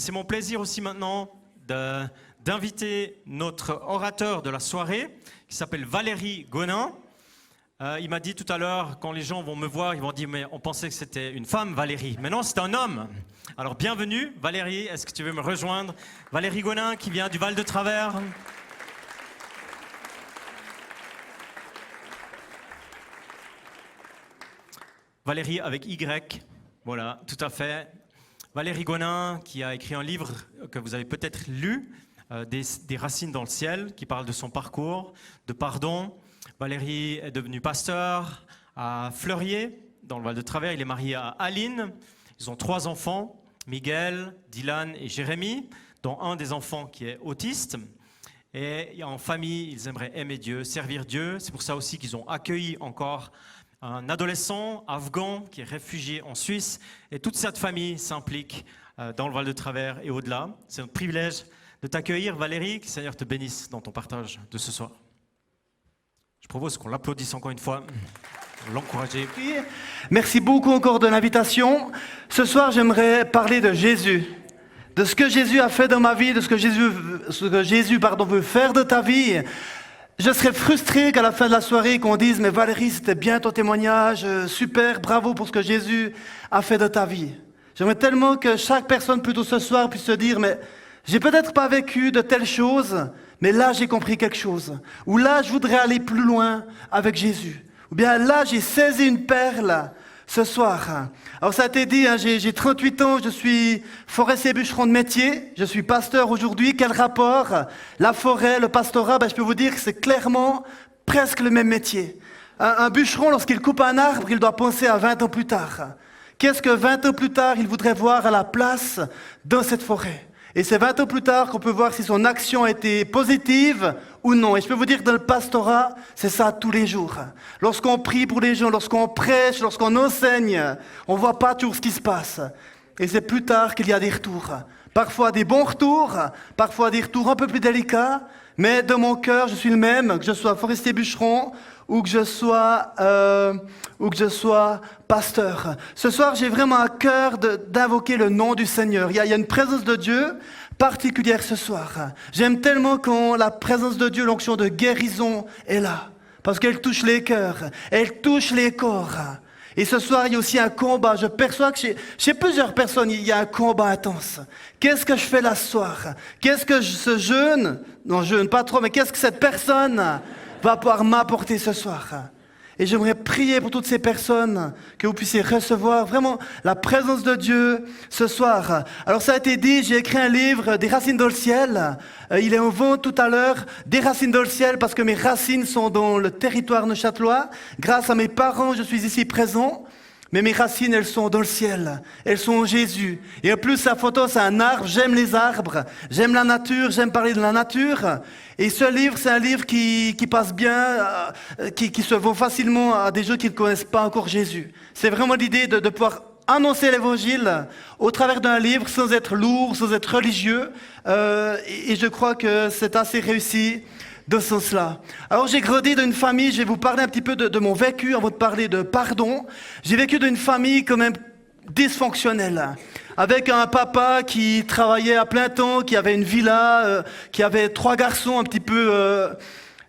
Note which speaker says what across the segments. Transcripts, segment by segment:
Speaker 1: c'est mon plaisir aussi maintenant d'inviter notre orateur de la soirée, qui s'appelle Valérie Gonin. Il m'a dit tout à l'heure, quand les gens vont me voir, ils vont dire « mais on pensait que c'était une femme, Valérie ». Mais non, c'est un homme. Alors bienvenue, Valérie, est-ce que tu veux me rejoindre? Valérie Gonin, qui vient du Val-de-Travers. Valérie avec Y, voilà, tout à fait. Valérie Gonin, qui a écrit un livre que vous avez peut-être lu, des racines dans le ciel, qui parle de son parcours, de pardon. Valérie est devenue pasteur à Fleurier, dans le Val-de-Travers. Il est marié à Aline. Ils ont 3 enfants, Miguel, Dylan et Jérémy, dont un des enfants qui est autiste. Et en famille, ils aimeraient aimer Dieu, servir Dieu. C'est pour ça aussi qu'ils ont accueilli encore un adolescent afghan qui est réfugié en Suisse. Et toute cette famille s'implique dans le Val-de-Travers et au-delà. C'est un privilège de t'accueillir, Valérie. Que le Seigneur te bénisse dans ton partage de ce soir. Je propose qu'on l'applaudisse encore une fois, l'encourager.
Speaker 2: Merci beaucoup encore de l'invitation. Ce soir, j'aimerais parler de Jésus, de ce que Jésus a fait dans ma vie, de ce que Jésus veut faire de ta vie. Je serais frustré qu'à la fin de la soirée, qu'on dise « mais Valérie, c'était bien ton témoignage, super, bravo pour ce que Jésus a fait de ta vie ». J'aimerais tellement que chaque personne, plutôt ce soir, puisse se dire « mais j'ai peut-être pas vécu de telles choses, mais là j'ai compris quelque chose ». Ou là, je voudrais aller plus loin avec Jésus. Ou bien là, j'ai saisi une perle ce soir. Alors ça a été dit, hein, j'ai 38 ans, je suis forestier bûcheron de métier, je suis pasteur aujourd'hui. Quel rapport? La forêt, le pastorat, je peux vous dire que c'est clairement presque le même métier. Un bûcheron, lorsqu'il coupe un arbre, il doit penser à 20 ans plus tard. Qu'est-ce que 20 ans plus tard, il voudrait voir à la place dans cette forêt? Et c'est 20 ans plus tard qu'on peut voir si son action a été positive ou non. Et je peux vous dire que dans le pastorat, c'est ça tous les jours. Lorsqu'on prie pour les gens, lorsqu'on prêche, lorsqu'on enseigne, on ne voit pas toujours ce qui se passe. Et c'est plus tard qu'il y a des retours. Parfois des bons retours, parfois des retours un peu plus délicats. Mais dans mon cœur, je suis le même, que je sois forestier bûcheron ou que je sois pasteur. Ce soir, j'ai vraiment à cœur d'invoquer le nom du Seigneur. Il y a une présence de Dieu particulière ce soir. J'aime tellement quand la présence de Dieu, l'onction de guérison est là. Parce qu'elle touche les cœurs, elle touche les corps. Et ce soir, il y a aussi un combat. Je perçois que chez plusieurs personnes, il y a un combat intense. Qu'est-ce que je fais là ce soir? Qu'est-ce que ce jeune, non jeune pas trop, mais qu'est-ce que cette personne va pouvoir m'apporter ce soir? Et j'aimerais prier pour toutes ces personnes, que vous puissiez recevoir vraiment la présence de Dieu ce soir. Alors ça a été dit, j'ai écrit un livre, Des racines dans le ciel. Il est en vente tout à l'heure, Des racines dans le ciel, parce que mes racines sont dans le territoire neuchâtelois. Grâce à mes parents, je suis ici présent. Mais mes racines, elles sont dans le ciel. Elles sont en Jésus. Et en plus, sa photo, c'est un arbre. J'aime les arbres. J'aime la nature. J'aime parler de la nature. Et ce livre, c'est un livre qui passe bien, qui se vend facilement à des gens qui ne connaissent pas encore Jésus. C'est vraiment l'idée de pouvoir annoncer l'évangile au travers d'un livre sans être lourd, sans être religieux. Et je crois que c'est assez réussi de ce sens-là. Alors j'ai grandi dans une famille, je vais vous parler un petit peu de mon vécu avant de parler de pardon. J'ai vécu dans une famille quand même dysfonctionnelle, avec un papa qui travaillait à plein temps, qui avait une villa, qui avait 3 garçons, un petit peu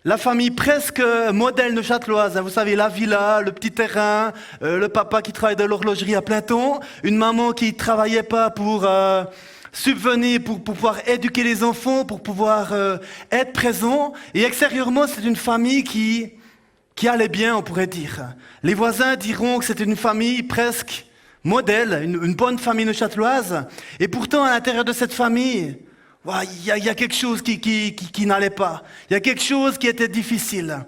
Speaker 2: la famille presque modèle neuchâteloise. Vous savez, la villa, le petit terrain, le papa qui travaillait dans l'horlogerie à plein temps, une maman qui travaillait pas pour subvenir, pour pouvoir éduquer les enfants, pour pouvoir être présent. Et extérieurement, c'est une famille qui allait bien, on pourrait dire. Les voisins diront que c'était une famille presque modèle, une bonne famille neuchâteloise. Et pourtant, à l'intérieur de cette famille, il y a quelque chose qui n'allait pas. Il y a quelque chose qui était difficile.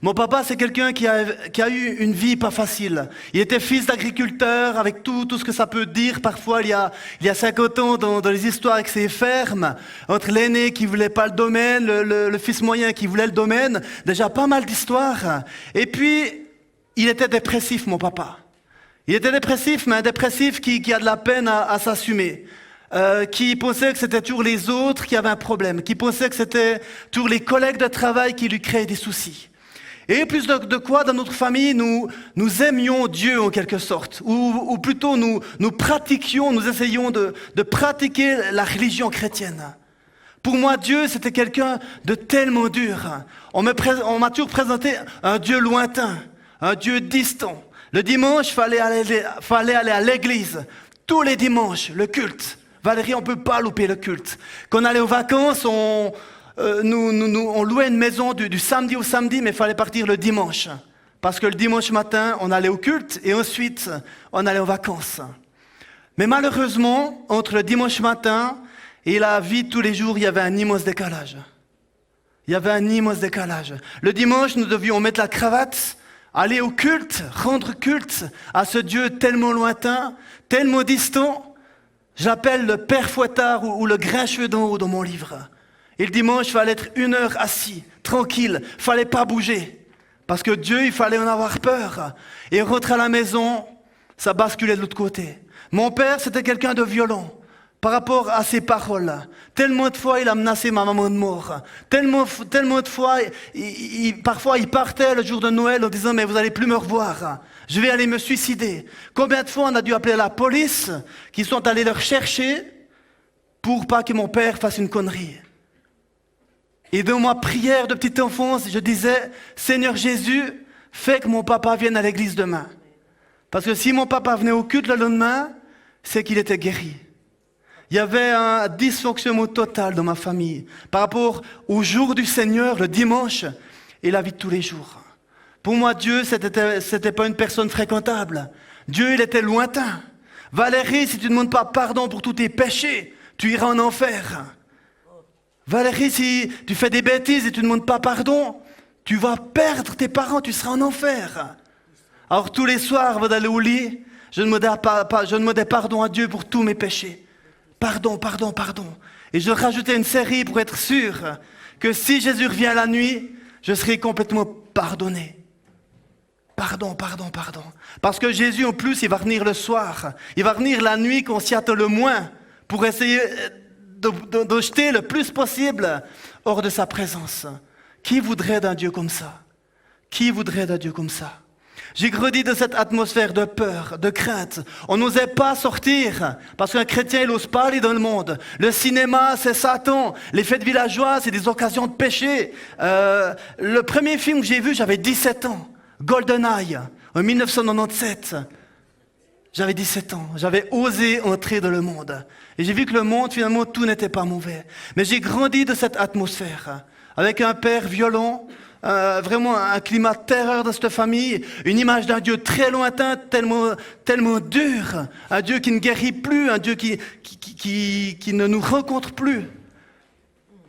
Speaker 2: Mon papa, c'est quelqu'un qui a eu une vie pas facile. Il était fils d'agriculteur, avec tout ce que ça peut dire. Parfois, il y a 50 ans, dans les histoires avec ses fermes, entre l'aîné qui voulait pas le domaine, le fils moyen qui voulait le domaine. Déjà pas mal d'histoires. Et puis, il était dépressif, mon papa. Il était dépressif, mais un dépressif qui a de la peine à s'assumer. Qui pensait que c'était toujours les autres qui avaient un problème. Qui pensait que c'était toujours les collègues de travail qui lui créaient des soucis. Et plus de quoi, dans notre famille, nous aimions Dieu en quelque sorte. Ou plutôt, nous pratiquions, nous essayions de pratiquer la religion chrétienne. Pour moi, Dieu, c'était quelqu'un de tellement dur. On m'a toujours présenté un Dieu lointain, un Dieu distant. Le dimanche, fallait aller à l'église. Tous les dimanches, le culte. Valérie, on ne peut pas louper le culte. Quand on allait aux vacances, on louait une maison du samedi au samedi, mais il fallait partir le dimanche. Parce que le dimanche matin, on allait au culte et ensuite, on allait aux vacances. Mais malheureusement, entre le dimanche matin et la vie de tous les jours, il y avait un immense décalage. Il y avait un immense décalage. Le dimanche, nous devions mettre la cravate, aller au culte, rendre culte à ce Dieu tellement lointain, tellement distant. J'appelle le père fouettard ou le grincheux d'en haut dans mon livre. Et le dimanche, il fallait être 1 heure assis, tranquille, il ne fallait pas bouger. Parce que Dieu, il fallait en avoir peur. Et rentrer à la maison, ça basculait de l'autre côté. Mon père, c'était quelqu'un de violent par rapport à ses paroles. Tellement de fois, il a menacé ma maman de mort. Tellement de fois, parfois, il partait le jour de Noël en disant « Mais vous n'allez plus me revoir. Je vais aller me suicider. » Combien de fois on a dû appeler la police, qui sont allés le chercher pour pas que mon père fasse une connerie. Et dans ma prière de petite enfance, je disais « Seigneur Jésus, fais que mon papa vienne à l'église demain. » Parce que si mon papa venait au culte le lendemain, c'est qu'il était guéri. Il y avait un dysfonctionnement total dans ma famille par rapport au jour du Seigneur, le dimanche, et la vie de tous les jours. Pour moi, Dieu, c'était pas une personne fréquentable. Dieu, il était lointain. Valérie, si tu ne demandes pas pardon pour tous tes péchés, tu iras en enfer. Valérie, si tu fais des bêtises et tu ne demandes pas pardon, tu vas perdre tes parents, tu seras en enfer. Alors tous les soirs, avant d'aller au lit, je demandais pardon à Dieu pour tous mes péchés. Pardon, pardon, pardon. Et je rajoutais une série pour être sûr que si Jésus revient la nuit, je serai complètement pardonné. Pardon, pardon, pardon. Parce que Jésus, en plus, il va venir le soir. Il va venir la nuit qu'on s'y attend le moins pour essayer de jeter le plus possible hors de sa présence. Qui voudrait d'un Dieu comme ça? Qui voudrait d'un Dieu comme ça? J'ai grandi de cette atmosphère de peur, de crainte. On n'osait pas sortir parce qu'un chrétien, il n'ose pas aller dans le monde. Le cinéma, c'est Satan. Les fêtes villageoises, c'est des occasions de péché. Le premier film que j'ai vu, j'avais 17 ans. GoldenEye, en 1997. J'avais 17 ans. J'avais osé entrer dans le monde. Et j'ai vu que le monde, finalement, tout n'était pas mauvais. Mais j'ai grandi de cette atmosphère. Avec un père violent, vraiment un climat de terreur dans cette famille, une image d'un Dieu très lointain, tellement dur, un Dieu qui ne guérit plus, un Dieu qui ne nous rencontre plus.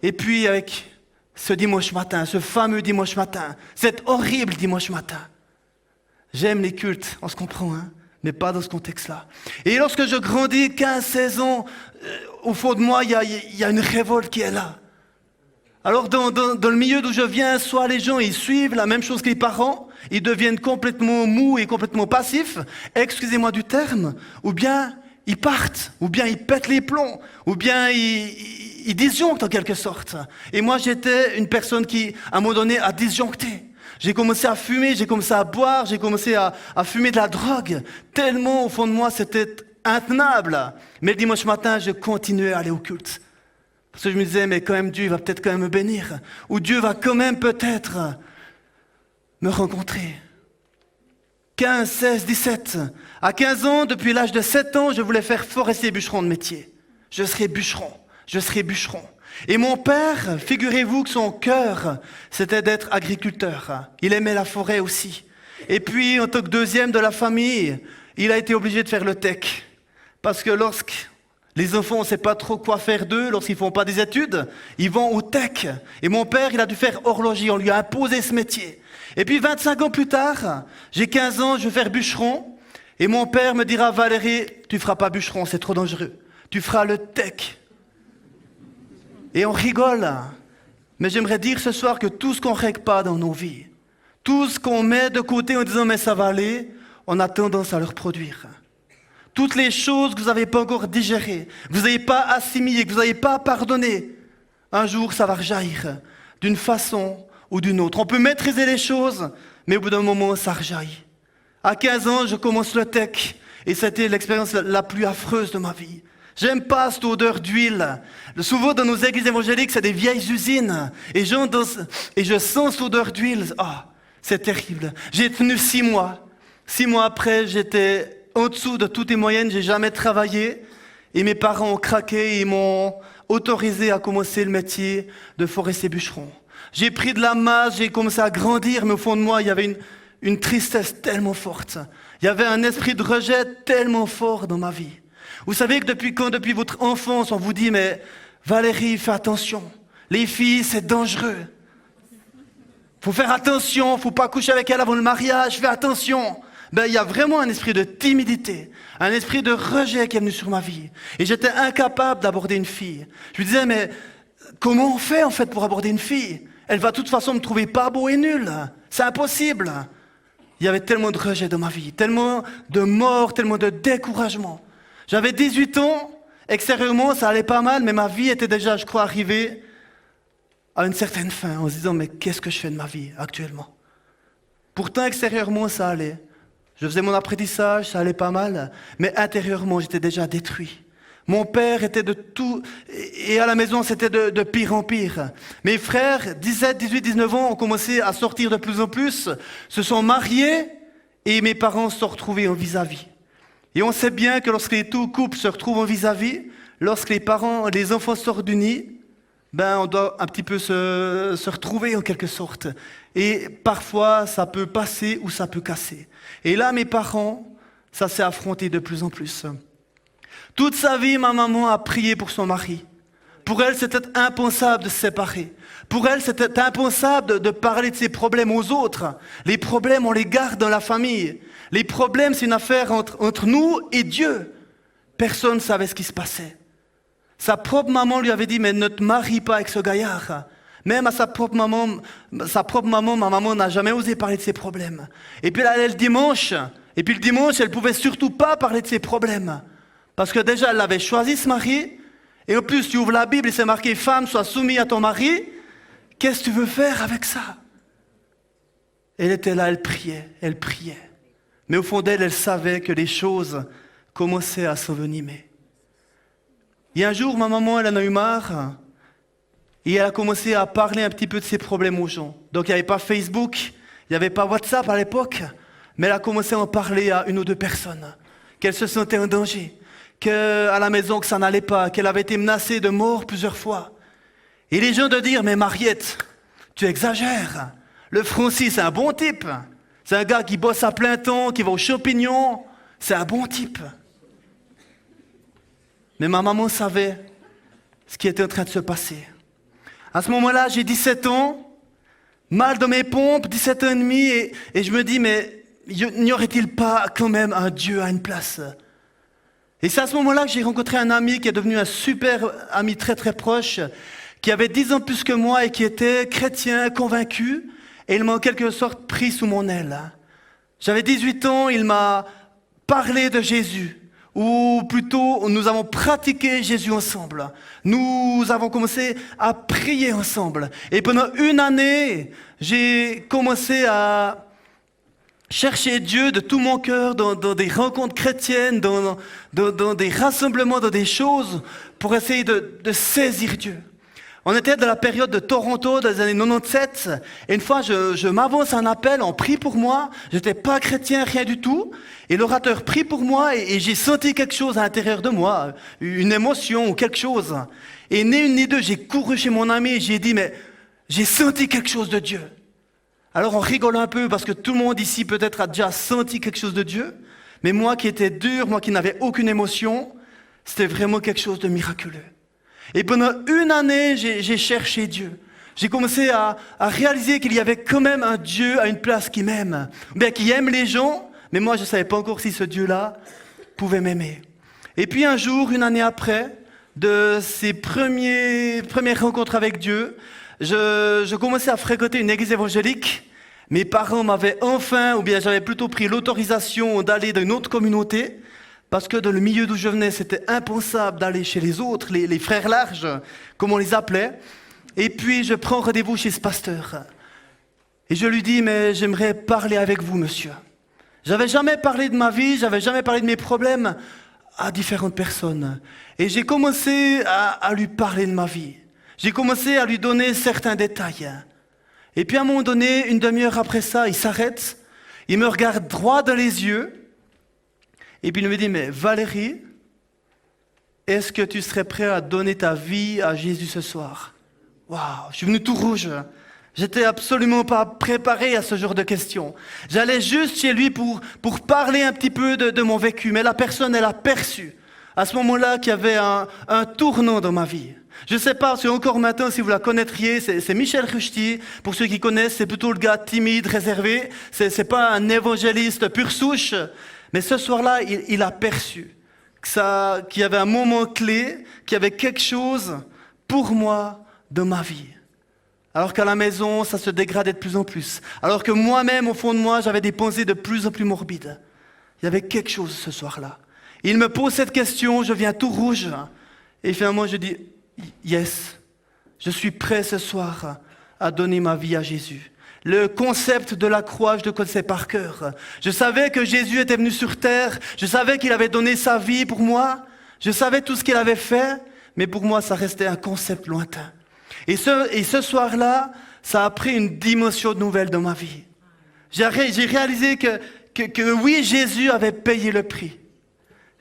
Speaker 2: Et puis avec ce dimanche matin, ce fameux dimanche matin, cet horrible dimanche matin. J'aime les cultes, on se comprend, hein, mais pas dans ce contexte-là. Et lorsque je grandis, 15-16 ans, au fond de moi, il y a une révolte qui est là. Alors dans le milieu d'où je viens, soit les gens ils suivent la même chose que les parents, ils deviennent complètement mous et complètement passifs, excusez-moi du terme, ou bien ils partent, ou bien ils pètent les plombs, ou bien ils disjonctent en quelque sorte. Et moi j'étais une personne qui, à un moment donné, a disjoncté. J'ai commencé à fumer, j'ai commencé à boire, j'ai commencé à fumer de la drogue, tellement au fond de moi c'était intenable. Mais le dimanche matin, je continuais à aller au culte. Parce que je me disais, mais quand même, Dieu il va peut-être quand même me bénir. Ou Dieu va quand même peut-être me rencontrer. 15, 16, 17. À 15 ans, depuis l'âge de 7 ans, je voulais faire forestier bûcheron de métier. Je serais bûcheron. Et mon père, figurez-vous que son cœur, c'était d'être agriculteur. Il aimait la forêt aussi. Et puis, en tant que deuxième de la famille, il a été obligé de faire le tech. Parce que les enfants, on ne sait pas trop quoi faire d'eux lorsqu'ils ne font pas des études. Ils vont au tech. Et mon père, il a dû faire horloger. On lui a imposé ce métier. Et puis 25 ans plus tard, j'ai 15 ans, je vais faire bûcheron. Et mon père me dira, Valérie, tu ne feras pas bûcheron, c'est trop dangereux. Tu feras le tech. Et on rigole. Mais j'aimerais dire ce soir que tout ce qu'on ne règle pas dans nos vies, tout ce qu'on met de côté en disant, mais ça va aller, on a tendance à le reproduire. Toutes les choses que vous n'avez pas encore digérées, que vous n'avez pas assimilées, que vous n'avez pas pardonnées, un jour ça va rejaillir d'une façon ou d'une autre. On peut maîtriser les choses, mais au bout d'un moment, ça rejaillit. À 15 ans, je commence le tech, et c'était l'expérience la plus affreuse de ma vie. J'aime pas cette odeur d'huile. Souvent, dans nos églises évangéliques, c'est des vieilles usines, et je sens cette odeur d'huile. Ah, c'est terrible. J'ai tenu 6 mois. 6 mois après, j'étais en dessous de toutes les moyennes, j'ai jamais travaillé, et mes parents ont craqué, et ils m'ont autorisé à commencer le métier de forestier bûcheron. J'ai pris de la masse, j'ai commencé à grandir, mais au fond de moi, il y avait une tristesse tellement forte. Il y avait un esprit de rejet tellement fort dans ma vie. Vous savez que depuis votre enfance, on vous dit, mais Valérie, fais attention. Les filles, c'est dangereux. Faut faire attention, faut pas coucher avec elle avant le mariage, fais attention. Il y a vraiment un esprit de timidité, un esprit de rejet qui est venu sur ma vie. Et j'étais incapable d'aborder une fille. Je me disais, mais comment on fait en fait pour aborder une fille? Elle va de toute façon me trouver pas beau et nul. C'est impossible. Il y avait tellement de rejet dans ma vie, tellement de mort, tellement de découragement. J'avais 18 ans, extérieurement ça allait pas mal, mais ma vie était déjà, je crois, arrivée à une certaine fin, en se disant, mais qu'est-ce que je fais de ma vie actuellement? Pourtant, extérieurement, ça allait. Je faisais mon apprentissage, ça allait pas mal, mais intérieurement, j'étais déjà détruit. Mon père était de tout, et à la maison, c'était de pire en pire. Mes frères, 17, 18, 19 ans, ont commencé à sortir de plus en plus, se sont mariés, et mes parents se sont retrouvés en vis-à-vis. Et on sait bien que lorsque les tout couples se retrouvent en vis-à-vis, lorsque les enfants sortent du nid, on doit un petit peu se retrouver en quelque sorte. Et parfois, ça peut passer ou ça peut casser. Et là, mes parents, ça s'est affronté de plus en plus. Toute sa vie, ma maman a prié pour son mari. Pour elle, c'était impensable de se séparer. Pour elle, c'était impensable de parler de ses problèmes aux autres. Les problèmes, on les garde dans la famille. Les problèmes, c'est une affaire entre nous et Dieu. Personne ne savait ce qui se passait. Sa propre maman lui avait dit, mais ne te marie pas avec ce gaillard. Même à sa propre maman, ma maman n'a jamais osé parler de ses problèmes. Et puis elle allait le dimanche, elle pouvait surtout pas parler de ses problèmes. Parce que déjà, elle avait choisi ce mari, et en plus, tu ouvres la Bible et c'est marqué, femme, sois soumise à ton mari. Qu'est-ce que tu veux faire avec ça? Elle était là, elle priait. Mais au fond d'elle, elle savait que les choses commençaient à s'envenimer. Et un jour, ma maman, elle en a eu marre, et elle a commencé à parler un petit peu de ses problèmes aux gens. Donc il n'y avait pas Facebook, il n'y avait pas WhatsApp à l'époque, mais elle a commencé à en parler à 1 ou 2 personnes, qu'elle se sentait en danger, qu'à la maison que ça n'allait pas, qu'elle avait été menacée de mort plusieurs fois. Et les gens de dire, mais Mariette, tu exagères, le Francis c'est un bon type, c'est un gars qui bosse à plein temps, qui va aux champignons, c'est un bon type. Mais ma maman savait ce qui était en train de se passer. À ce moment-là, j'ai 17 ans, mal dans mes pompes, 17 ans et demi, et je me dis, mais n'y aurait-il pas quand même un Dieu à une place? Et c'est à ce moment-là que j'ai rencontré un ami qui est devenu un super ami très très proche, qui avait 10 ans plus que moi et qui était chrétien, convaincu, et il m'a en quelque sorte pris sous mon aile. J'avais 18 ans, il m'a parlé de Jésus. Ou plutôt, nous avons pratiqué Jésus ensemble. Nous avons commencé à prier ensemble. Et pendant 1 année, j'ai commencé à chercher Dieu de tout mon cœur dans des rencontres chrétiennes, dans des rassemblements, dans des choses, pour essayer de saisir Dieu. On était dans la période de Toronto, dans les années 97, et une fois, je m'avance à un appel, on prie pour moi, j'étais pas chrétien, rien du tout, et l'orateur prie pour moi, et j'ai senti quelque chose à l'intérieur de moi, une émotion ou quelque chose. Et ni une ni deux, j'ai couru chez mon ami, et j'ai dit, mais j'ai senti quelque chose de Dieu. Alors on rigole un peu, parce que tout le monde ici peut-être a déjà senti quelque chose de Dieu, mais moi qui étais dur, moi qui n'avais aucune émotion, c'était vraiment quelque chose de miraculeux. Et pendant 1 année, j'ai cherché Dieu. J'ai commencé à réaliser qu'il y avait quand même un Dieu à une place qui m'aime. Bien, qui aime les gens, mais moi je ne savais pas encore si ce Dieu-là pouvait m'aimer. Et puis un jour, 1 année après, de ces premières rencontres avec Dieu, je commençais à fréquenter une église évangélique. Mes parents m'avaient enfin, ou bien j'avais plutôt pris l'autorisation d'aller dans une autre communauté. Parce que dans le milieu d'où je venais, c'était impensable d'aller chez les autres, les frères larges, comme on les appelait. Et puis, je prends rendez-vous chez ce pasteur. Et je lui dis, mais j'aimerais parler avec vous, monsieur. J'avais jamais parlé de ma vie, j'avais jamais parlé de mes problèmes à différentes personnes. Et j'ai commencé à lui parler de ma vie. J'ai commencé à lui donner certains détails. Et puis à un moment donné, une demi-heure après ça, il s'arrête, il me regarde droit dans les yeux, et puis il me dit, mais Valérie, est-ce que tu serais prêt à donner ta vie à Jésus ce soir? Waouh, je suis venu tout rouge. J'étais absolument pas préparé à ce genre de questions. J'allais juste chez lui pour parler un petit peu de mon vécu, mais la personne, elle a perçu à ce moment-là qu'il y avait un tournant dans ma vie. Je ne sais pas, si encore maintenant, si vous la connaîtriez, c'est Michel Ruchti. Pour ceux qui connaissent, c'est plutôt le gars timide, réservé. C'est pas un évangéliste pure souche. Mais ce soir-là, il a perçu qu'il y avait un moment clé, qu'il y avait quelque chose pour moi dans ma vie. Alors qu'à la maison, ça se dégradait de plus en plus. Alors que moi-même, au fond de moi, j'avais des pensées de plus en plus morbides. Il y avait quelque chose ce soir-là. Il me pose cette question, je viens tout rouge. Et finalement, je dis, yes, je suis prêt ce soir à donner ma vie à Jésus. Le concept de la croix, je le connaissais par cœur. Je savais que Jésus était venu sur terre. Je savais qu'il avait donné sa vie pour moi. Je savais tout ce qu'il avait fait. Mais pour moi, ça restait un concept lointain. Et ce soir-là, ça a pris une dimension nouvelle dans ma vie. J'ai réalisé que oui, Jésus avait payé le prix.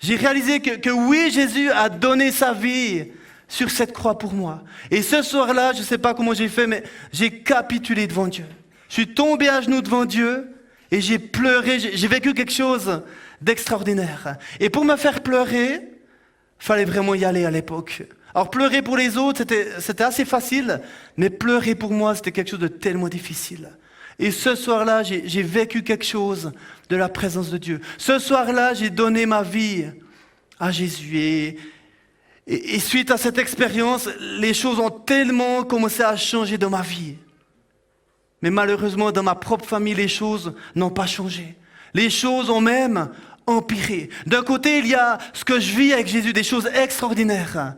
Speaker 2: J'ai réalisé que oui, Jésus a donné sa vie sur cette croix pour moi. Et ce soir-là, je ne sais pas comment j'ai fait, mais j'ai capitulé devant Dieu. Je suis tombé à genoux devant Dieu et j'ai pleuré. J'ai vécu quelque chose d'extraordinaire. Et pour me faire pleurer, il fallait vraiment y aller à l'époque. Alors pleurer pour les autres, c'était assez facile, mais pleurer pour moi, c'était quelque chose de tellement difficile. Et ce soir-là, j'ai vécu quelque chose de la présence de Dieu. Ce soir-là, j'ai donné ma vie à Jésus. Et suite à cette expérience, les choses ont tellement commencé à changer dans ma vie. Mais malheureusement, dans ma propre famille, les choses n'ont pas changé. Les choses ont même empiré. D'un côté, il y a ce que je vis avec Jésus, des choses extraordinaires.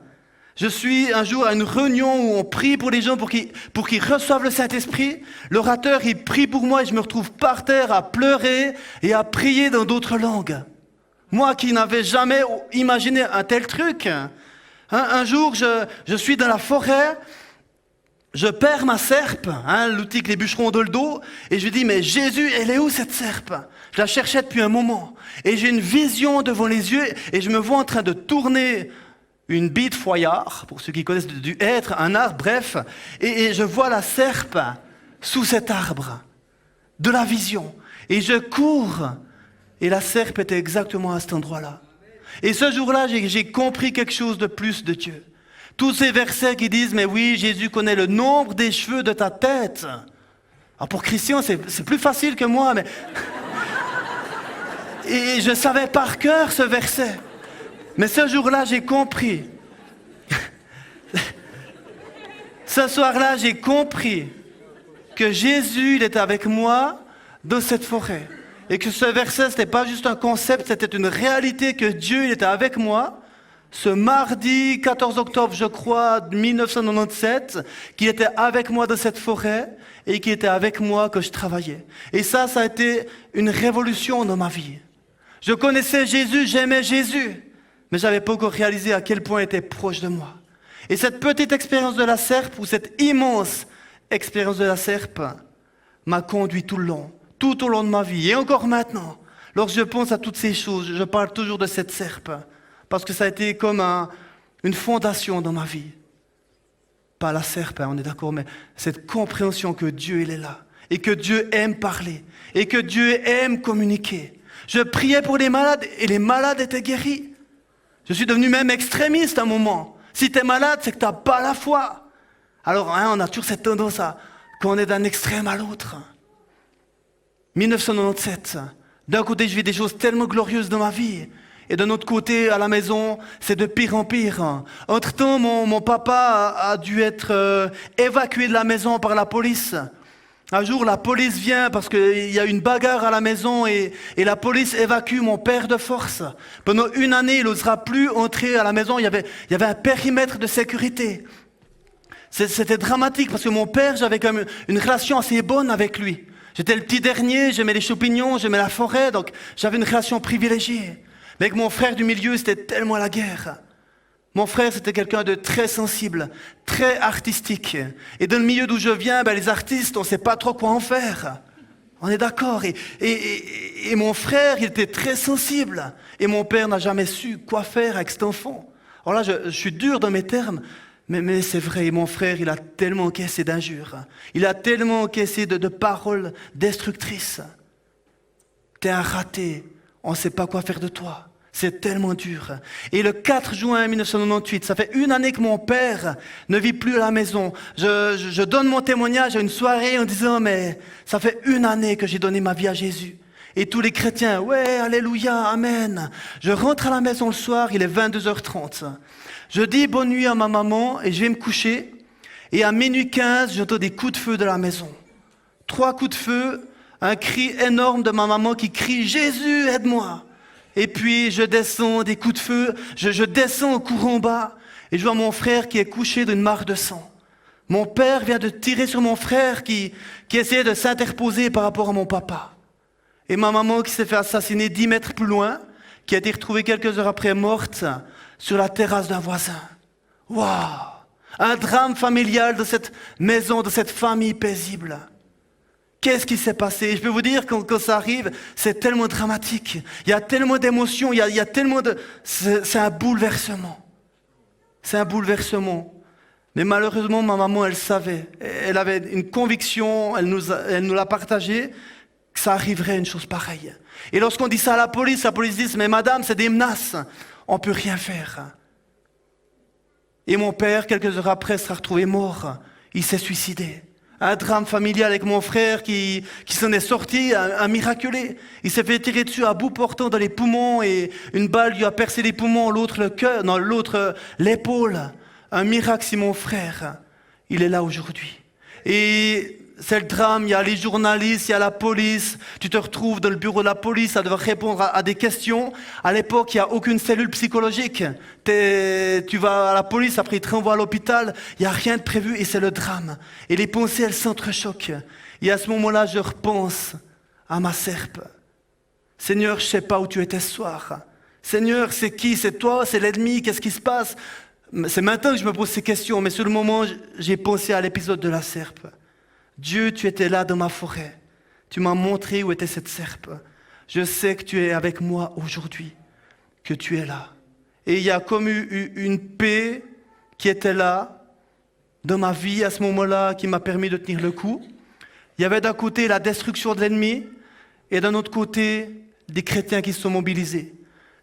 Speaker 2: Je suis un jour à une réunion où on prie pour les gens pour qu'ils reçoivent le Saint-Esprit. L'orateur, il prie pour moi et je me retrouve par terre à pleurer et à prier dans d'autres langues. Moi qui n'avais jamais imaginé un tel truc. Un jour, je suis dans la forêt, je perds ma serpe, l'outil que les bûcherons ont dans le dos, et je dis, mais Jésus, elle est où cette serpe? Je la cherchais depuis un moment. Et j'ai une vision devant les yeux et je me vois en train de tourner une bille de foillard, pour ceux qui connaissent du hêtre, un arbre, bref, et je vois la serpe sous cet arbre, de la vision. Et je cours, et la serpe était exactement à cet endroit-là. Et ce jour-là, j'ai compris quelque chose de plus de Dieu. Tous ces versets qui disent, mais oui, Jésus connaît le nombre des cheveux de ta tête. Alors pour Christian, c'est plus facile que moi, mais... Et je savais par cœur ce verset. Mais ce jour-là, j'ai compris. Ce soir-là, j'ai compris que Jésus, il était avec moi dans cette forêt. Et que ce verset, ce n'était pas juste un concept, c'était une réalité que Dieu, il était avec moi. Ce mardi 14 octobre, je crois, 1997, qu'il était avec moi dans cette forêt et qu'il était avec moi quand je travaillais. Et ça a été une révolution dans ma vie. Je connaissais Jésus, j'aimais Jésus. Mais je n'avais pas encore réalisé à quel point il était proche de moi. Et cette petite expérience de la serpe, ou cette immense expérience de la serpe, m'a conduit tout au long de ma vie. Et encore maintenant, lorsque je pense à toutes ces choses, je parle toujours de cette serpe. Parce que ça a été comme une fondation dans ma vie. Pas la serpe, on est d'accord, mais cette compréhension que Dieu, il est là. Et que Dieu aime parler. Et que Dieu aime communiquer. Je priais pour les malades et les malades étaient guéris. Je suis devenu même extrémiste à un moment. Si tu es malade, c'est que tu n'as pas la foi. Alors, on a toujours cette tendance quand on est d'un extrême à l'autre. 1997, d'un côté, je vis des choses tellement glorieuses dans ma vie. Et d'un autre côté, à la maison, c'est de pire en pire. Entre-temps, mon papa a dû être évacué de la maison par la police. Un jour, la police vient parce qu'il y a une bagarre à la maison et la police évacue mon père de force. Pendant une année, il n'osera plus entrer à la maison. Il y avait un périmètre de sécurité. C'était dramatique parce que mon père, j'avais quand même une relation assez bonne avec lui. J'étais le petit dernier, j'aimais les champignons, j'aimais la forêt, donc j'avais une relation privilégiée. Mais avec mon frère du milieu, c'était tellement la guerre. Mon frère, c'était quelqu'un de très sensible, très artistique. Et dans le milieu d'où je viens, les artistes, on ne sait pas trop quoi en faire. On est d'accord. Et mon frère, il était très sensible. Et mon père n'a jamais su quoi faire avec cet enfant. Alors là, je suis dur dans mes termes, mais c'est vrai. Et mon frère, il a tellement encaissé d'injures. Il a tellement encaissé de paroles destructrices. T'es un raté. On ne sait pas quoi faire de toi. C'est tellement dur. Et le 4 juin 1998, ça fait 1 année que mon père ne vit plus à la maison. Je donne mon témoignage à une soirée en disant, mais ça fait 1 année que j'ai donné ma vie à Jésus. Et tous les chrétiens, ouais, alléluia, amen. Je rentre à la maison le soir, il est 22h30. Je dis bonne nuit à ma maman et je vais me coucher. Et à minuit 15, j'entends des coups de feu de la maison. 3 coups de feu, un cri énorme de ma maman qui crie, Jésus, aide-moi. Et puis je descends des coups de feu, je descends au courant bas et je vois mon frère qui est couché d'une mare de sang. Mon père vient de tirer sur mon frère qui essayait de s'interposer par rapport à mon papa. Et ma maman qui s'est fait assassiner 10 mètres plus loin, qui a été retrouvée quelques heures après morte sur la terrasse d'un voisin. Waouh! Un drame familial de cette maison, de cette famille paisible. Qu'est-ce qui s'est passé? Je peux vous dire, quand ça arrive, c'est tellement dramatique. Il y a tellement d'émotions, il y a tellement de... C'est un bouleversement. C'est un bouleversement. Mais malheureusement, ma maman, elle savait. Elle avait une conviction, elle nous l'a partagée, que ça arriverait une chose pareille. Et lorsqu'on dit ça à la police dit, mais madame, c'est des menaces. On ne peut rien faire. Et mon père, quelques heures après, sera retrouvé mort. Il s'est suicidé. Un drame familial avec mon frère qui s'en est sorti, un miraculé. Il s'est fait tirer dessus à bout portant dans les poumons et une balle lui a percé les poumons, l'autre le cœur, non, l'autre l'épaule. Un miracle si mon frère, il est là aujourd'hui. Et c'est le drame, il y a les journalistes, il y a la police. Tu te retrouves dans le bureau de la police à devoir répondre à des questions. À l'époque, il n'y a aucune cellule psychologique. Tu vas à la police, après ils te renvoient à l'hôpital. Il n'y a rien de prévu et c'est le drame. Et les pensées, elles s'entrechoquent. Et à ce moment-là, je repense à ma serpe. Seigneur, je ne sais pas où tu étais ce soir. Seigneur, c'est qui? C'est toi? C'est l'ennemi? Qu'est-ce qui se passe? C'est maintenant que je me pose ces questions. Mais sur le moment, j'ai pensé à l'épisode de la serpe. Dieu, tu étais là dans ma forêt. Tu m'as montré où était cette serpe. Je sais que tu es avec moi aujourd'hui, que tu es là. Et il y a comme eu une paix qui était là dans ma vie à ce moment-là, qui m'a permis de tenir le coup. Il y avait d'un côté la destruction de l'ennemi et d'un autre côté des chrétiens qui se sont mobilisés.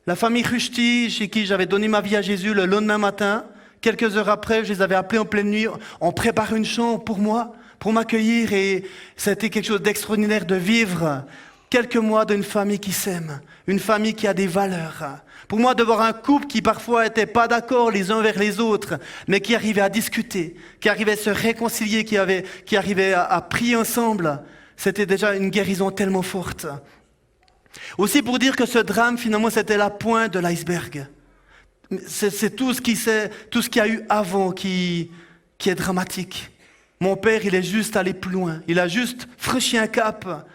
Speaker 2: La famille Rushdie, chez qui j'avais donné ma vie à Jésus le lendemain matin, quelques heures après, je les avais appelés en pleine nuit. On prépare une chambre pour moi, pour m'accueillir, et ça a été quelque chose d'extraordinaire de vivre quelques mois d'une famille qui s'aime, une famille qui a des valeurs. Pour moi, de voir un couple qui parfois n'était pas d'accord les uns vers les autres, mais qui arrivait à discuter, qui arrivait à se réconcilier, qui arrivait à prier ensemble, c'était déjà une guérison tellement forte. Aussi pour dire que ce drame, finalement, c'était la pointe de l'iceberg. C'est tout ce qu'il y a eu avant qui est dramatique. Mon père, il est juste allé plus loin. Il a juste franchi un cap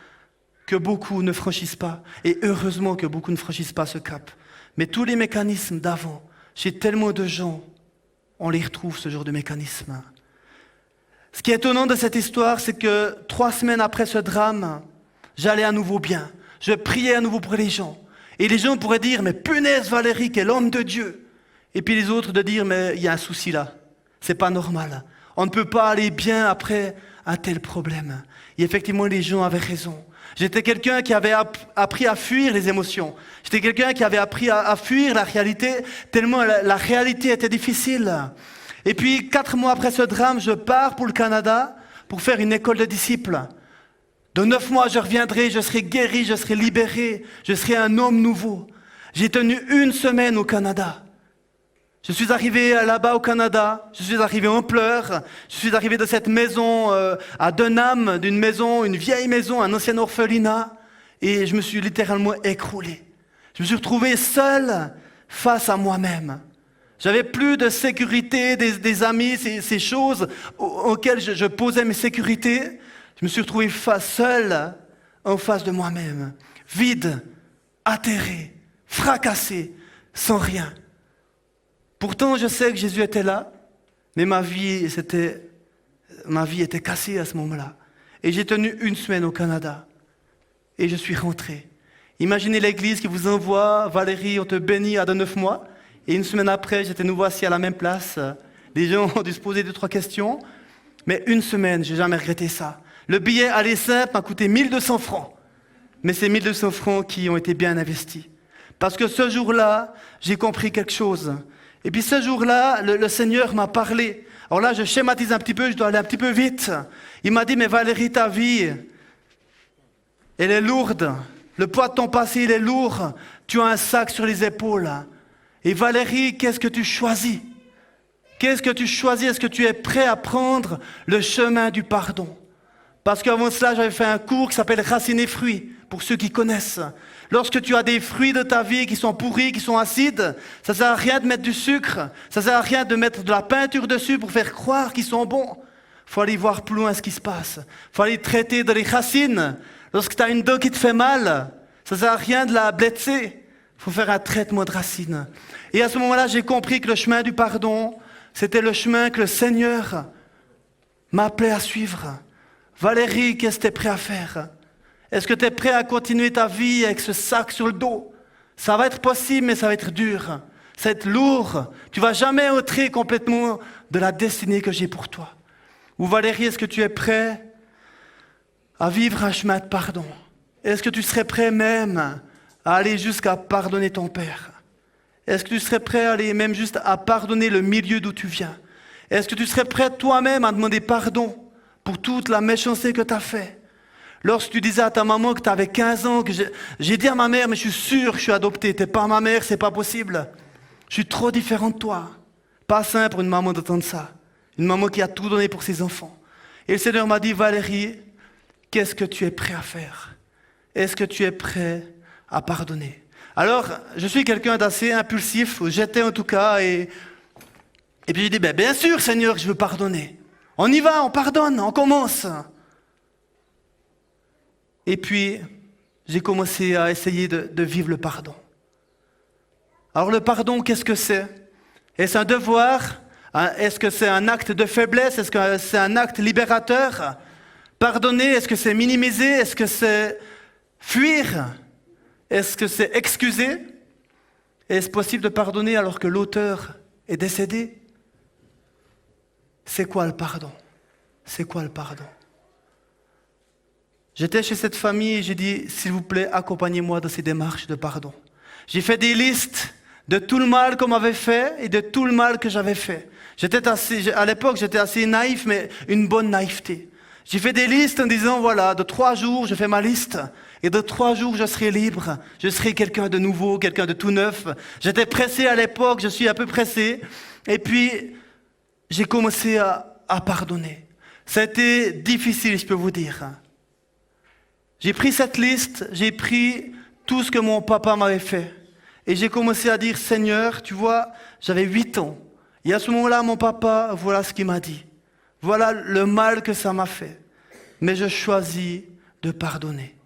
Speaker 2: que beaucoup ne franchissent pas. Et heureusement que beaucoup ne franchissent pas ce cap. Mais tous les mécanismes d'avant, chez tellement de gens, on les retrouve, ce genre de mécanismes. Ce qui est étonnant de cette histoire, c'est que 3 semaines après ce drame, j'allais à nouveau bien. Je priais à nouveau pour les gens. Et les gens pourraient dire, mais punaise Valérie, quel homme de Dieu. Et puis les autres de dire, mais il y a un souci là. C'est pas normal. On ne peut pas aller bien après un tel problème. Et effectivement, les gens avaient raison. J'étais quelqu'un qui avait appris à fuir les émotions. J'étais quelqu'un qui avait appris à fuir la réalité, tellement la réalité était difficile. Et puis, 4 mois après ce drame, je pars pour le Canada pour faire une école de disciples. Dans 9 mois, je reviendrai, je serai guéri, je serai libéré, je serai un homme nouveau. J'ai tenu 1 semaine au Canada. Je suis arrivé là-bas au Canada, je suis arrivé en pleurs, je suis arrivé de cette maison à Dunham, d'une maison, une vieille maison, un ancien orphelinat, et je me suis littéralement écroulé. Je me suis retrouvé seul face à moi-même. J'avais plus de sécurité, des amis, ces choses auxquelles je posais mes sécurités. Je me suis retrouvé seul en face de moi-même, vide, atterré, fracassé, sans rien. Pourtant, je sais que Jésus était là, mais ma vie était cassée à ce moment-là. Et j'ai tenu 1 semaine au Canada. Et je suis rentré. Imaginez l'église qui vous envoie, Valérie, on te bénit à de 9 mois. Et 1 semaine après, j'étais nouveau assis à la même place. Les gens ont dû se poser 2-3 questions. Mais 1 semaine, j'ai jamais regretté ça. Le billet aller simple m'a coûté 1200 francs. Mais c'est 1200 francs qui ont été bien investis. Parce que ce jour-là, j'ai compris quelque chose. Et puis ce jour-là, le Seigneur m'a parlé. Alors là, je schématise un petit peu, je dois aller un petit peu vite. Il m'a dit, mais Valérie, ta vie, elle est lourde. Le poids de ton passé, il est lourd. Tu as un sac sur les épaules. Et Valérie, qu'est-ce que tu choisis? Qu'est-ce que tu choisis? Est-ce que tu es prêt à prendre le chemin du pardon? Parce qu'avant cela, j'avais fait un cours qui s'appelle Racines et fruits, pour ceux qui connaissent. Lorsque tu as des fruits de ta vie qui sont pourris, qui sont acides, ça ne sert à rien de mettre du sucre, ça ne sert à rien de mettre de la peinture dessus pour faire croire qu'ils sont bons. Il faut aller voir plus loin ce qui se passe. Il faut aller traiter de les racines. Lorsque tu as une dent qui te fait mal, ça ne sert à rien de la blesser. Il faut faire un traitement de racines. Et à ce moment-là, j'ai compris que le chemin du pardon, c'était le chemin que le Seigneur m'appelait à suivre. Valérie, qu'est-ce que tu es prêt à faire? Est-ce que tu es prêt à continuer ta vie avec ce sac sur le dos? Ça va être possible, mais ça va être dur. Ça va être lourd. Tu ne vas jamais entrer complètement de la destinée que j'ai pour toi. Ou Valérie, est-ce que tu es prêt à vivre un chemin de pardon? Est-ce que tu serais prêt même à aller jusqu'à pardonner ton père? Est-ce que tu serais prêt à aller même juste à pardonner le milieu d'où tu viens? Est-ce que tu serais prêt toi-même à demander pardon pour toute la méchanceté que tu as fait? Lorsque tu disais à ta maman que tu avais 15 ans, que j'ai dit à ma mère, mais je suis sûr que je suis adopté, tu n'es pas ma mère, c'est pas possible. Je suis trop différent de toi. Pas simple pour une maman d'entendre ça. Une maman qui a tout donné pour ses enfants. Et le Seigneur m'a dit, Valérie, qu'est-ce que tu es prêt à faire? Est-ce que tu es prêt à pardonner? Alors, je suis quelqu'un d'assez impulsif, j'étais en tout cas, et puis j'ai dit, bien sûr Seigneur, je veux pardonner. On y va, on pardonne, on commence. Et puis, j'ai commencé à essayer de vivre le pardon. Alors le pardon, qu'est-ce que c'est? Est-ce un devoir? Est-ce que c'est un acte de faiblesse? Est-ce que c'est un acte libérateur? Pardonner, est-ce que c'est minimiser? Est-ce que c'est fuir? Est-ce que c'est excuser? Est-ce possible de pardonner alors que l'auteur est décédé? C'est quoi le pardon? C'est quoi le pardon? J'étais chez cette famille et j'ai dit, s'il vous plaît, accompagnez-moi dans ces démarches de pardon. J'ai fait des listes de tout le mal qu'on m'avait fait et de tout le mal que j'avais fait. À l'époque, j'étais assez naïf, mais une bonne naïveté. J'ai fait des listes en disant, voilà, de 3 jours, je fais ma liste. Et de 3 jours, je serai libre. Je serai quelqu'un de nouveau, quelqu'un de tout neuf. J'étais pressé à l'époque, je suis un peu pressé. Et puis, j'ai commencé à pardonner. Ça a été difficile, je peux vous dire. J'ai pris cette liste, j'ai pris tout ce que mon papa m'avait fait. Et j'ai commencé à dire, Seigneur, tu vois, j'avais 8 ans. Et à ce moment-là, mon papa, voilà ce qu'il m'a dit. Voilà le mal que ça m'a fait. Mais je choisis de pardonner.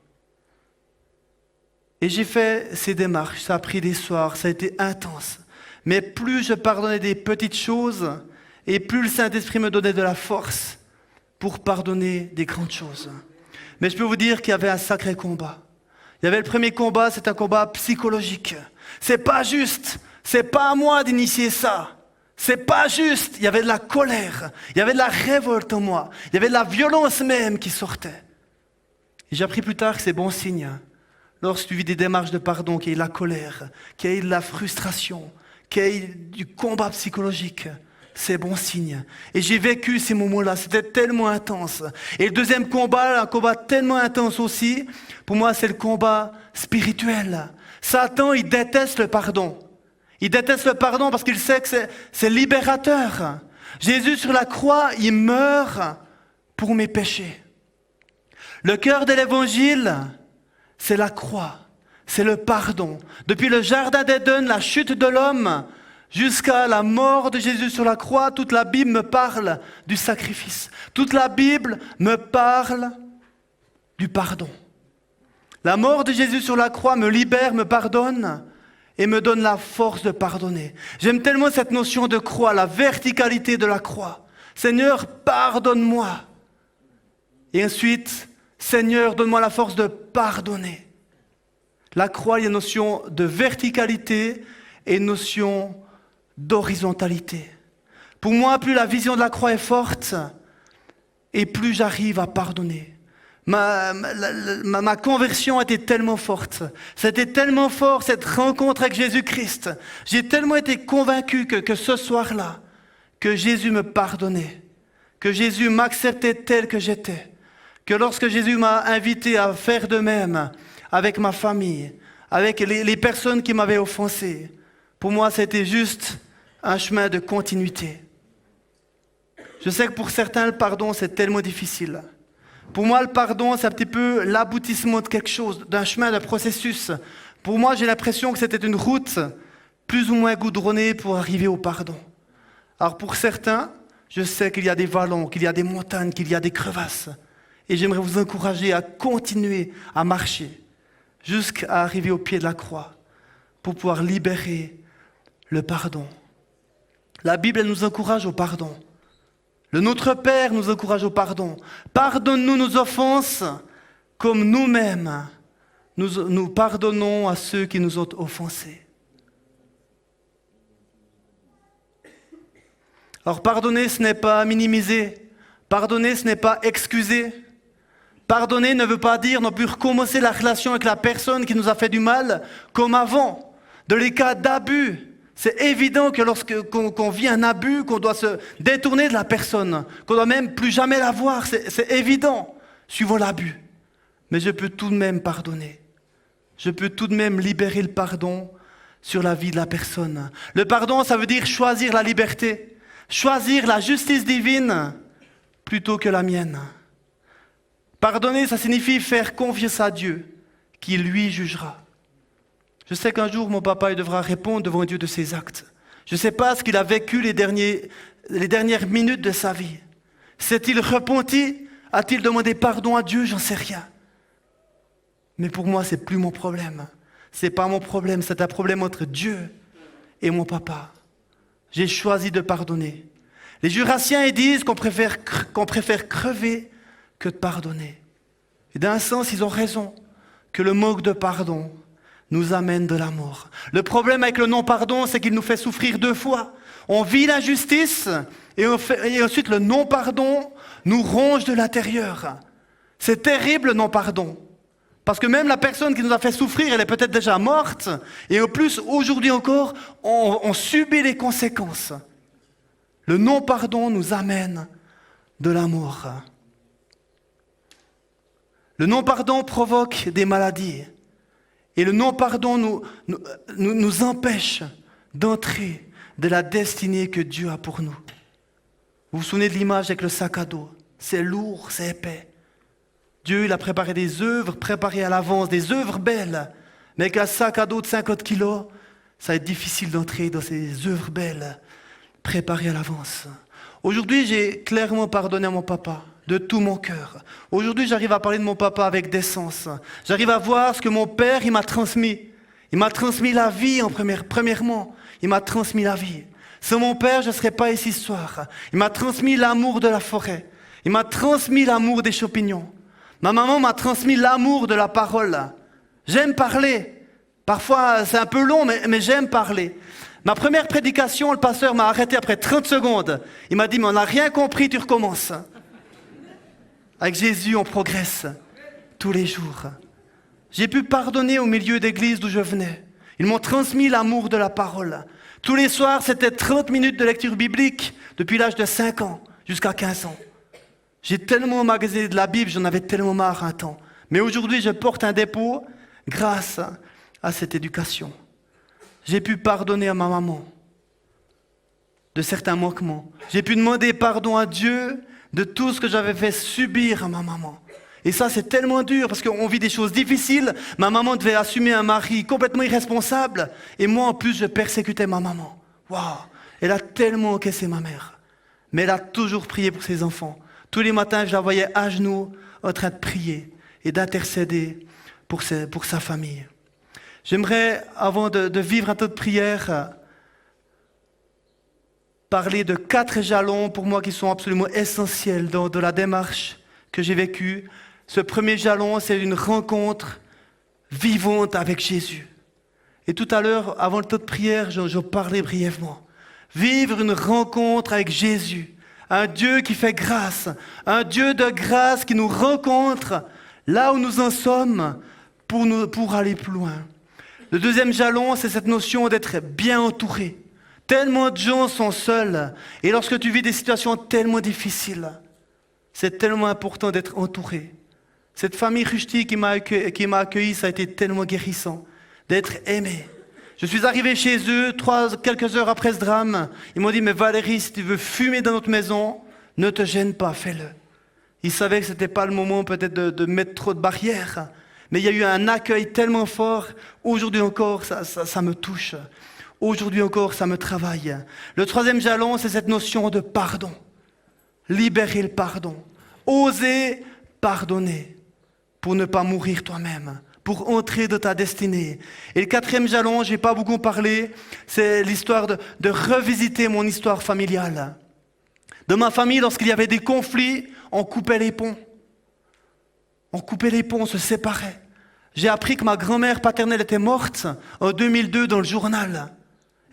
Speaker 2: Et j'ai fait ces démarches, ça a pris des soirs, ça a été intense. Mais plus je pardonnais des petites choses, et plus le Saint-Esprit me donnait de la force pour pardonner des grandes choses. Mais je peux vous dire qu'il y avait un sacré combat. Il y avait le premier combat, c'est un combat psychologique. C'est pas juste, c'est pas à moi d'initier ça. C'est pas juste, il y avait de la colère, il y avait de la révolte en moi, il y avait de la violence même qui sortait. Et j'ai appris plus tard que c'est bon signe. Lorsque tu vis des démarches de pardon, qu'il y ait de la colère, qu'il y ait de la frustration, qu'il y ait du combat psychologique, c'est bon signe. Et j'ai vécu ces moments-là, c'était tellement intense. Et le deuxième combat, un combat tellement intense aussi, pour moi c'est le combat spirituel. Satan, il déteste le pardon. Il déteste le pardon parce qu'il sait que c'est libérateur. Jésus sur la croix, il meurt pour mes péchés. Le cœur de l'évangile, c'est la croix, c'est le pardon. Depuis le jardin d'Éden, la chute de l'homme, Jusqu'à la mort de Jésus sur la croix, toute la Bible me parle du sacrifice. Toute la Bible me parle du pardon. La mort de Jésus sur la croix me libère, me pardonne et me donne la force de pardonner. J'aime tellement cette notion de croix, la verticalité de la croix. Seigneur, pardonne-moi. Et ensuite, Seigneur, donne-moi la force de pardonner. La croix, il y a une notion de verticalité et une notion d'horizontalité. Pour moi, plus la vision de la croix est forte, et plus j'arrive à pardonner. Ma conversion était tellement forte. C'était tellement fort, cette rencontre avec Jésus-Christ. J'ai tellement été convaincu que ce soir-là, que Jésus me pardonnait, que Jésus m'acceptait tel que j'étais, que lorsque Jésus m'a invité à faire de même avec ma famille, avec les personnes qui m'avaient offensé, pour moi, c'était juste un chemin de continuité. Je sais que pour certains, le pardon, c'est tellement difficile. Pour moi, le pardon, c'est un petit peu l'aboutissement de quelque chose, d'un chemin, d'un processus. Pour moi, j'ai l'impression que c'était une route plus ou moins goudronnée pour arriver au pardon. Alors pour certains, je sais qu'il y a des vallons, qu'il y a des montagnes, qu'il y a des crevasses. Et j'aimerais vous encourager à continuer à marcher jusqu'à arriver au pied de la croix pour pouvoir libérer le pardon. La Bible, elle nous encourage au pardon. Le Notre Père nous encourage au pardon. Pardonne-nous nos offenses comme nous-mêmes nous pardonnons à ceux qui nous ont offensés. Alors pardonner, ce n'est pas minimiser. Pardonner, ce n'est pas excuser. Pardonner ne veut pas dire non plus recommencer la relation avec la personne qui nous a fait du mal comme avant. Dans les cas d'abus, c'est évident que lorsqu'on vit un abus, qu'on doit se détourner de la personne, qu'on doit même plus jamais la voir. C'est évident, suivant l'abus. Mais je peux tout de même pardonner. Je peux tout de même libérer le pardon sur la vie de la personne. Le pardon, ça veut dire choisir la liberté, choisir la justice divine plutôt que la mienne. Pardonner, ça signifie faire confiance à Dieu, qui lui jugera. Je sais qu'un jour, mon papa il devra répondre devant Dieu de ses actes. Je ne sais pas ce qu'il a vécu les dernières minutes de sa vie. S'est-il repenti? A-t-il demandé pardon à Dieu? J'en sais rien. Mais pour moi, ce n'est plus mon problème. Ce n'est pas mon problème, c'est un problème entre Dieu et mon papa. J'ai choisi de pardonner. Les Jurassiens ils disent qu'on préfère crever que de pardonner. Et d'un sens, ils ont raison, que le manque de pardon nous amène de la mort. Le problème avec le non-pardon, c'est qu'il nous fait souffrir deux fois. On vit l'injustice et ensuite le non-pardon nous ronge de l'intérieur. C'est terrible le non-pardon. Parce que même la personne qui nous a fait souffrir, elle est peut-être déjà morte. Et en plus, aujourd'hui encore, on subit les conséquences. Le non-pardon nous amène de la mort. Le non-pardon provoque des maladies. Et le non-pardon nous empêche d'entrer de la destinée que Dieu a pour nous. Vous vous souvenez de l'image avec le sac à dos? C'est lourd, c'est épais. Dieu, il a préparé des œuvres préparées à l'avance, des œuvres belles. Mais avec un sac à dos de 50 kilos, ça va être difficile d'entrer dans ces œuvres belles préparées à l'avance. Aujourd'hui, j'ai clairement pardonné à mon papa. De tout mon cœur. Aujourd'hui, j'arrive à parler de mon papa avec décence. J'arrive à voir ce que mon père, il m'a transmis. Il m'a transmis la vie premièrement. Il m'a transmis la vie. Sans mon père, je ne serais pas ici ce soir. Il m'a transmis l'amour de la forêt. Il m'a transmis l'amour des champignons. Ma maman m'a transmis l'amour de la parole. J'aime parler. Parfois, c'est un peu long, mais j'aime parler. Ma première prédication, le pasteur m'a arrêté après 30 secondes. Il m'a dit, mais on n'a rien compris, tu recommences. Avec Jésus, on progresse tous les jours. J'ai pu pardonner au milieu d'église d'où je venais. Ils m'ont transmis l'amour de la parole. Tous les soirs, c'était 30 minutes de lecture biblique depuis l'âge de 5 ans jusqu'à 15 ans. J'ai tellement emmagasiné de la Bible, j'en avais tellement marre un temps. Mais aujourd'hui, je porte un dépôt grâce à cette éducation. J'ai pu pardonner à ma maman de certains manquements. J'ai pu demander pardon à Dieu de tout ce que j'avais fait subir à ma maman. Et ça, c'est tellement dur parce qu'on vit des choses difficiles. Ma maman devait assumer un mari complètement irresponsable. Et moi, en plus, je persécutais ma maman. Waouh! Elle a tellement encaissé ma mère. Mais elle a toujours prié pour ses enfants. Tous les matins, je la voyais à genoux, en train de prier et d'intercéder pour sa famille. J'aimerais, avant de vivre un temps de prière, parler de 4 jalons pour moi qui sont absolument essentiels dans la démarche que j'ai vécue. Ce premier jalon, c'est une rencontre vivante avec Jésus. Et tout à l'heure, avant le temps de prière, j'en parlais brièvement. Vivre une rencontre avec Jésus, un Dieu qui fait grâce, un Dieu de grâce qui nous rencontre là où nous en sommes pour aller plus loin. Le deuxième jalon, c'est cette notion d'être bien entouré. Tellement de gens sont seuls. Et lorsque tu vis des situations tellement difficiles, c'est tellement important d'être entouré. Cette famille Rushdie qui m'a accueilli, ça a été tellement guérissant, d'être aimé. Je suis arrivé chez eux quelques heures après ce drame. Ils m'ont dit, mais Valérie, si tu veux fumer dans notre maison, ne te gêne pas, fais-le. Ils savaient que ce n'était pas le moment peut-être de mettre trop de barrières. Mais il y a eu un accueil tellement fort. Aujourd'hui encore, ça me touche. Aujourd'hui encore, ça me travaille. Le troisième jalon, c'est cette notion de pardon. Libérer le pardon. Oser pardonner pour ne pas mourir toi-même, pour entrer dans ta destinée. Et le quatrième jalon, je n'ai pas beaucoup parlé, c'est l'histoire de revisiter mon histoire familiale. Dans ma famille, lorsqu'il y avait des conflits, on coupait les ponts. On coupait les ponts, on se séparait. J'ai appris que ma grand-mère paternelle était morte en 2002 dans le journal.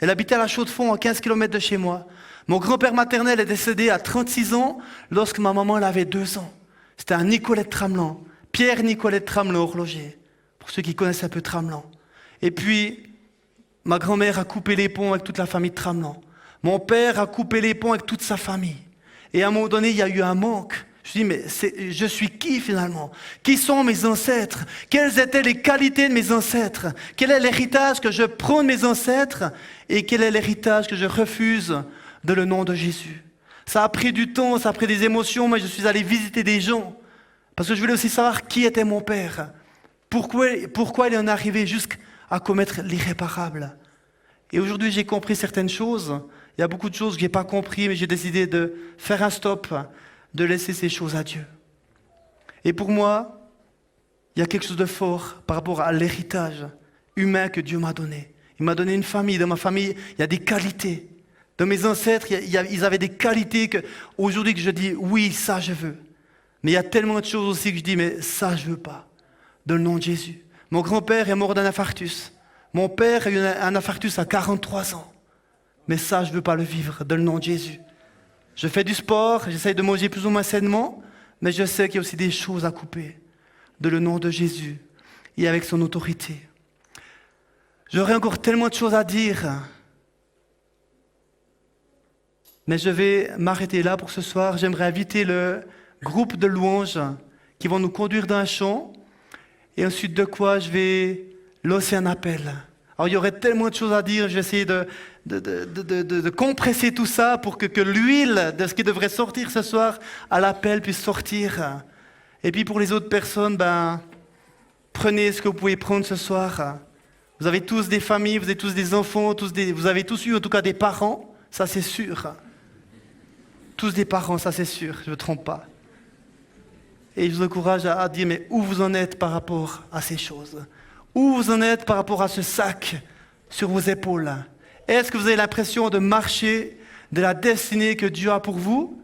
Speaker 2: Elle habitait à la Chaux-de-Fonds, à 15 km de chez moi. Mon grand-père maternel est décédé à 36 ans lorsque ma maman elle avait 2 ans. C'était un Nicolet de Tramelan, Pierre Nicolet de Tramelan, horloger, pour ceux qui connaissent un peu Tramelan. Et puis, ma grand-mère a coupé les ponts avec toute la famille de Tramelan. Mon père a coupé les ponts avec toute sa famille. Et à un moment donné, il y a eu un manque. Je dis, mais je suis qui finalement? Qui sont mes ancêtres? Quelles étaient les qualités de mes ancêtres? Quel est l'héritage que je prends de mes ancêtres? Et quel est l'héritage que je refuse de le nom de Jésus? Ça a pris du temps, ça a pris des émotions, mais je suis allé visiter des gens. Parce que je voulais aussi savoir qui était mon père. Pourquoi il en est arrivé jusqu'à commettre l'irréparable. Et aujourd'hui, j'ai compris certaines choses. Il y a beaucoup de choses que je n'ai pas compris, mais j'ai décidé de faire un stop, de laisser ces choses à Dieu. Et pour moi, il y a quelque chose de fort par rapport à l'héritage humain que Dieu m'a donné. Il m'a donné une famille. Dans ma famille, il y a des qualités. Dans mes ancêtres, ils avaient des qualités aujourd'hui que je dis, oui, ça je veux. Mais il y a tellement de choses aussi que je dis, mais ça je veux pas. Dans le nom de Jésus. Mon grand-père est mort d'un infarctus. Mon père a eu un infarctus à 43 ans. Mais ça, je veux pas le vivre, dans le nom de Jésus. Je fais du sport, j'essaye de manger plus ou moins sainement, mais je sais qu'il y a aussi des choses à couper, dans le nom de Jésus et avec son autorité. J'aurais encore tellement de choses à dire, mais je vais m'arrêter là pour ce soir. J'aimerais inviter le groupe de louanges qui vont nous conduire dans un chant, et ensuite de quoi je vais lancer un appel. Alors il y aurait tellement de choses à dire, je vais essayer de compresser tout ça pour que l'huile de ce qui devrait sortir ce soir à l'appel puisse sortir. Et puis pour les autres personnes, prenez ce que vous pouvez prendre ce soir. Vous avez tous des familles, vous avez tous des enfants, vous avez tous eu en tout cas des parents, ça c'est sûr. Tous des parents, ça c'est sûr, je ne me trompe pas. Et je vous encourage à dire, mais où vous en êtes par rapport à ces choses? Où vous en êtes par rapport à ce sac sur vos épaules? Est-ce que vous avez l'impression de marcher de la destinée que Dieu a pour vous?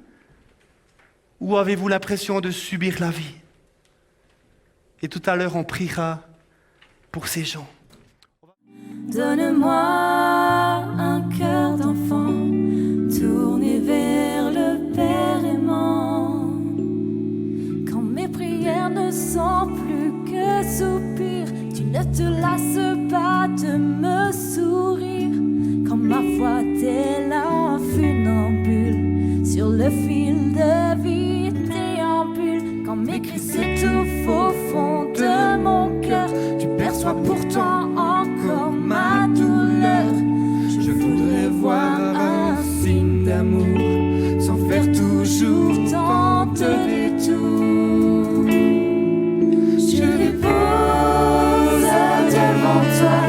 Speaker 2: Ou avez-vous l'impression de subir la vie? Et tout à l'heure, on priera pour ces gens.
Speaker 3: Donne-moi un cœur d'enfant, tourné vers le Père aimant. Quand mes prières ne sont plus que soupirs, tu ne te lasses pas de me sourire. Quand ma foi t'est là, funambule, sur le fil de vie déambule. Quand mes cris s'étouffent au fond de mon cœur, tu perçois pourtant encore ma douleur. Je voudrais voir un signe d'amour, sans faire toujours tant de détours. Je dépose devant toi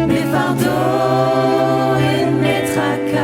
Speaker 3: mes fardeaux et mes tracas.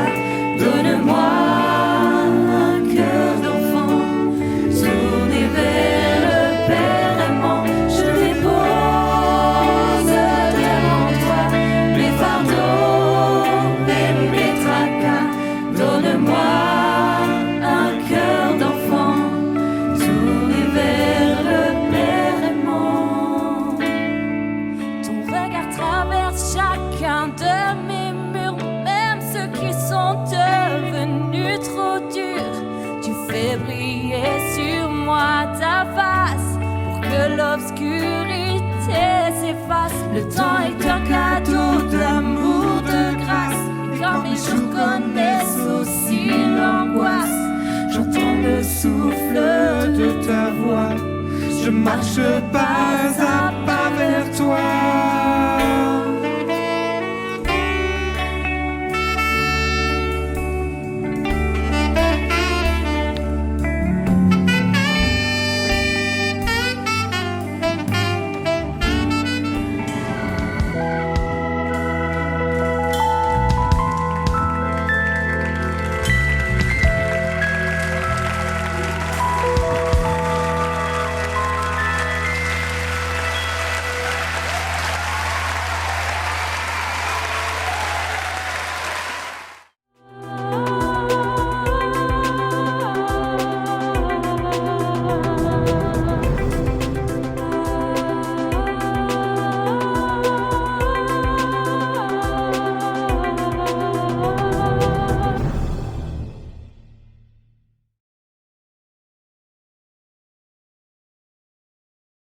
Speaker 3: Fais briller sur moi ta face pour que l'obscurité s'efface. Le temps est un cadeau d'amour, de grâce. Et quand mes jours connaissent aussi l'angoisse, j'entends le souffle de ta voix. Je marche pas à pas vers toi.